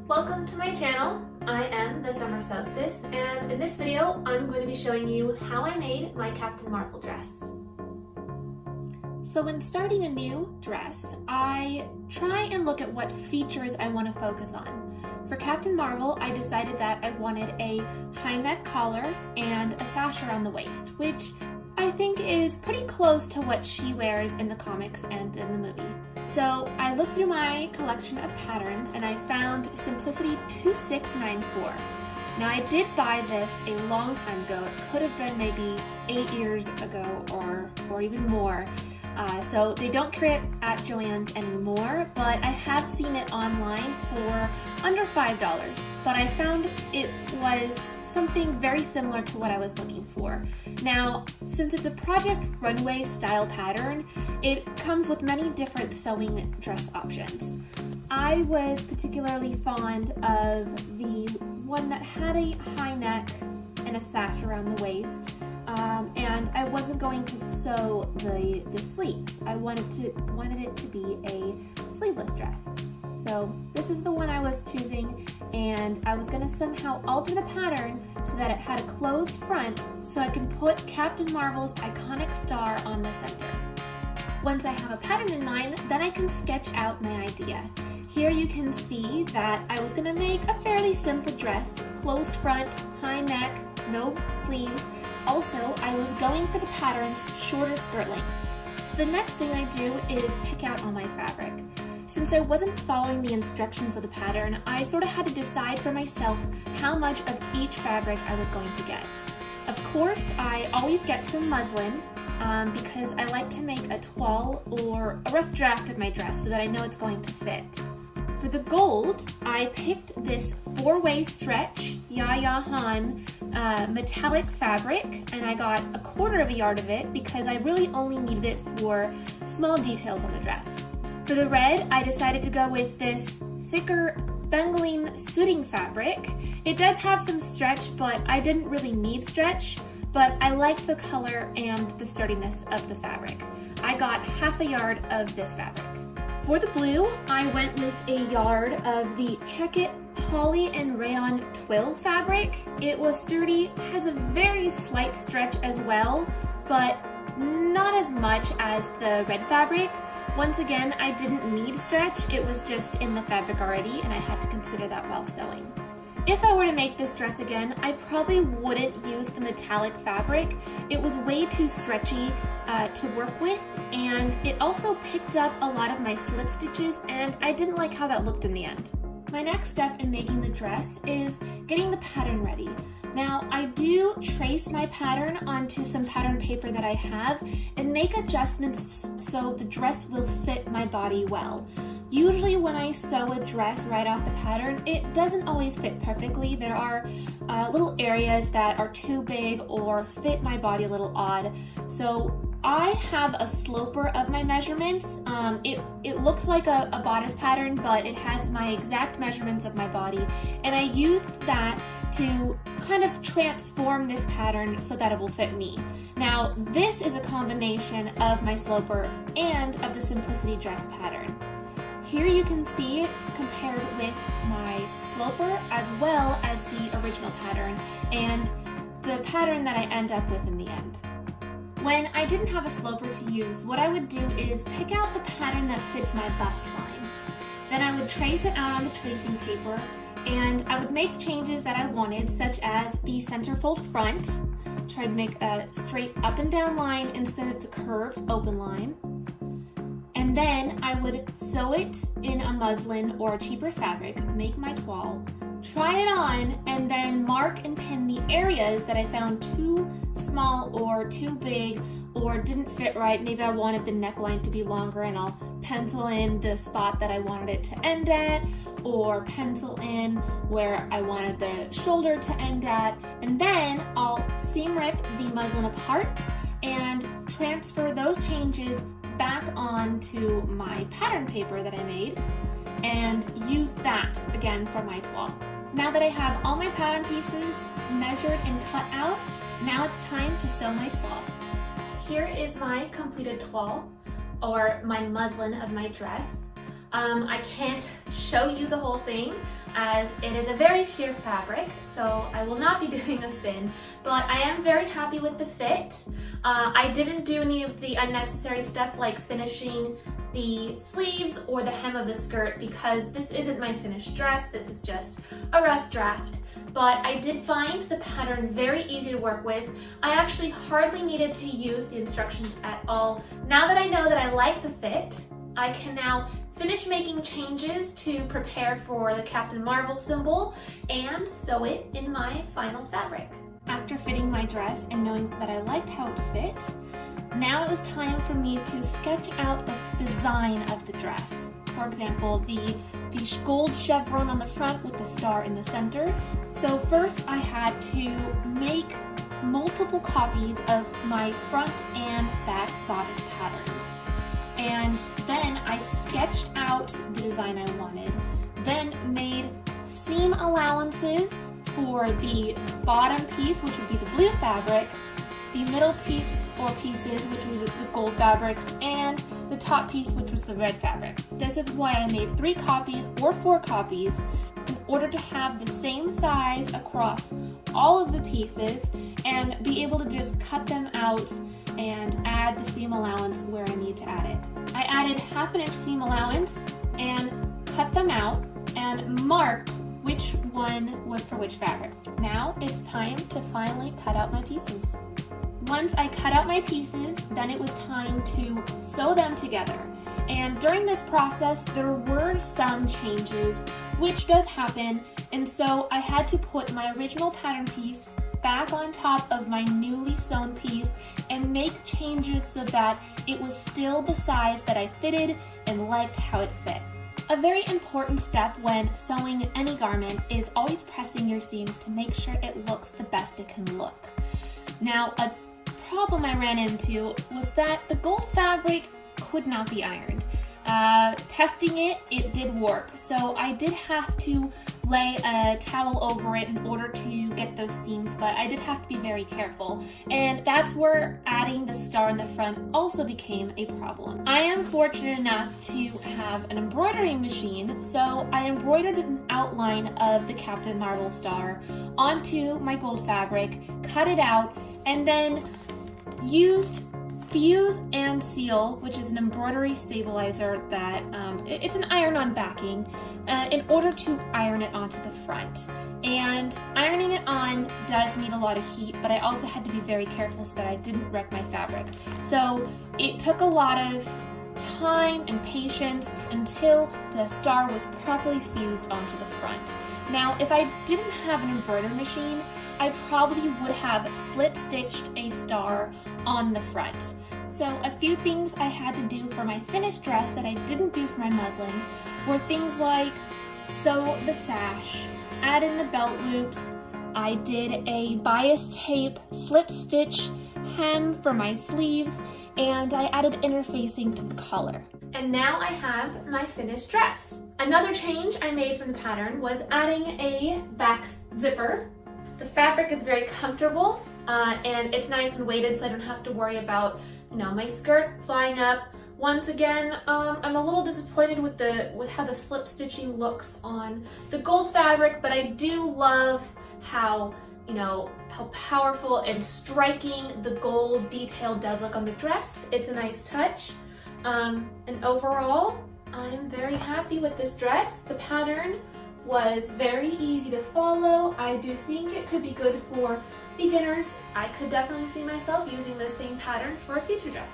Welcome to my channel. I am the Summer Solstice, and in this video I'm going to be showing you how I made my Captain Marvel dress. So when starting a new dress, I try and look at what features I want to focus on. For Captain Marvel, I decided that I wanted a high neck collar and a sash around the waist, which I think is pretty close to what she wears in the comics and in the movie. So I looked through my collection of patterns and I found Simplicity 2694. Now I did buy this a long time ago. It could have been maybe 8 years ago or even more. So they don't carry it at Joann's anymore, but I have seen it online for under $5. But I found it was something very similar to what I was looking for. Now, since it's a Project Runway style pattern, it comes with many different sewing dress options. I was particularly fond of the one that had a high neck and a sash around the waist, and I wasn't going to sew the sleeves. I wanted it to be a sleeveless dress. So this is the one I was choosing, and I was going to somehow alter the pattern so that it had a closed front so I can put Captain Marvel's iconic star on the center. Once I have a pattern in mind, then I can sketch out my idea. Here you can see that I was going to make a fairly simple dress, closed front, high neck, no sleeves. Also, I was going for the pattern's shorter skirt length. So the next thing I do is pick out all my fabric. Since I wasn't following the instructions of the pattern, I sort of had to decide for myself how much of each fabric I was going to get. Of course, I always get some muslin because I like to make a toile or a rough draft of my dress so that I know it's going to fit. For the gold, I picked this 4-way stretch Yaya metallic fabric, and I got 1/4 yard of it because I really only needed it for small details on the dress. For the red, I decided to go with this thicker Bengaline Suiting fabric. It does have some stretch, but I didn't really need stretch, but I liked the color and the sturdiness of the fabric. I got 1/2 yard of this fabric. For the blue, I went with a yard of the Check It Poly and Rayon Twill fabric. It was sturdy, has a very slight stretch as well, but not as much as the red fabric. Once again, I didn't need stretch, it was just in the fabric already, and I had to consider that while sewing. If I were to make this dress again, I probably wouldn't use the metallic fabric. It was way too stretchy to work with, and it also picked up a lot of my slip stitches, and I didn't like how that looked in the end. My next step in making the dress is getting the pattern ready. Now, I do trace my pattern onto some pattern paper that I have and make adjustments so the dress will fit my body well. Usually when I sew a dress right off the pattern, it doesn't always fit perfectly. There are little areas that are too big or fit my body a little odd. So I have a sloper of my measurements. It looks like a bodice pattern, but it has my exact measurements of my body, and I used that to kind of transform this pattern so that it will fit me. Now, this is a combination of my sloper and of the Simplicity dress pattern. Here you can see it compared with my sloper as well as the original pattern and the pattern that I end up with in the end. When I didn't have a sloper to use, what I would do is pick out the pattern that fits my bust line. Then I would trace it out on the tracing paper, and I would make changes that I wanted, such as the centerfold front, try to make a straight up and down line instead of the curved open line. And then I would sew it in a muslin or a cheaper fabric, make my toile, try it on, and then mark and pin the areas that I found too small or too big or didn't fit right. Maybe I wanted the neckline to be longer, and I'll pencil in the spot that I wanted it to end at, or pencil in where I wanted the shoulder to end at, and then I'll seam rip the muslin apart and transfer those changes back onto my pattern paper that I made and use that again for my toile. Now that I have all my pattern pieces measured and cut out, now it's time to sew my toile. Here is my completed toile, or my muslin of my dress. I can't show you the whole thing as it is a very sheer fabric, so I will not be doing a spin, but I am very happy with the fit. I didn't do any of the unnecessary stuff like finishing the sleeves or the hem of the skirt because this isn't my finished dress, this is just a rough draft. But I did find the pattern very easy to work with. I actually hardly needed to use the instructions at all. Now that I know that I like the fit, I can now finish making changes to prepare for the Captain Marvel symbol and sew it in my final fabric. After fitting my dress and knowing that I liked how it fit, now it was time for me to sketch out the design of the dress. For example, the gold chevron on the front with the star in the center. So first I had to make multiple copies of my front and back bodice patterns. And then I sketched out the design I wanted, then made seam allowances for the bottom piece, which would be the blue fabric, the middle piece or pieces, which would be the gold fabrics, and the top piece, which was the red fabric. This is why I made 3 copies or 4 copies in order to have the same size across all of the pieces and be able to just cut them out and add the seam allowance where I need to add it. I added 1/2 inch seam allowance and cut them out and marked which one was for which fabric. Now it's time to finally cut out my pieces. Once I cut out my pieces, then it was time to sew them together. And during this process, there were some changes, which does happen, and so I had to put my original pattern piece back on top of my newly sewn piece and make changes so that it was still the size that I fitted and liked how it fit. A very important step when sewing any garment is always pressing your seams to make sure it looks the best it can look. Now, a problem I ran into was that the gold fabric could not be ironed. Testing it did warp, so I did have to lay a towel over it in order to get those seams, but I did have to be very careful, and that's where adding the star in the front also became a problem. I am fortunate enough to have an embroidery machine, so I embroidered an outline of the Captain Marvel star onto my gold fabric, cut it out, and then used Fuse and Seal, which is an embroidery stabilizer that it's an iron-on backing, in order to iron it onto the front. And ironing it on does need a lot of heat, but I also had to be very careful so that I didn't wreck my fabric. So it took a lot of time and patience until the star was properly fused onto the front. Now, if I didn't have an embroidery machine, I probably would have slip-stitched a star on the front. So a few things I had to do for my finished dress that I didn't do for my muslin were things like sew the sash, add in the belt loops, I did a bias tape slip-stitch hem for my sleeves, and I added interfacing to the collar. And now I have my finished dress. Another change I made from the pattern was adding a back zipper. The fabric is very comfortable and it's nice and weighted, so I don't have to worry about, my skirt flying up. Once again, I'm a little disappointed with how the slip stitching looks on the gold fabric, but I do love how powerful and striking the gold detail does look on the dress. It's a nice touch. And overall, I'm very happy with this dress. The pattern was very easy to follow. I do think it could be good for beginners. I could definitely see myself using the same pattern for a future dress.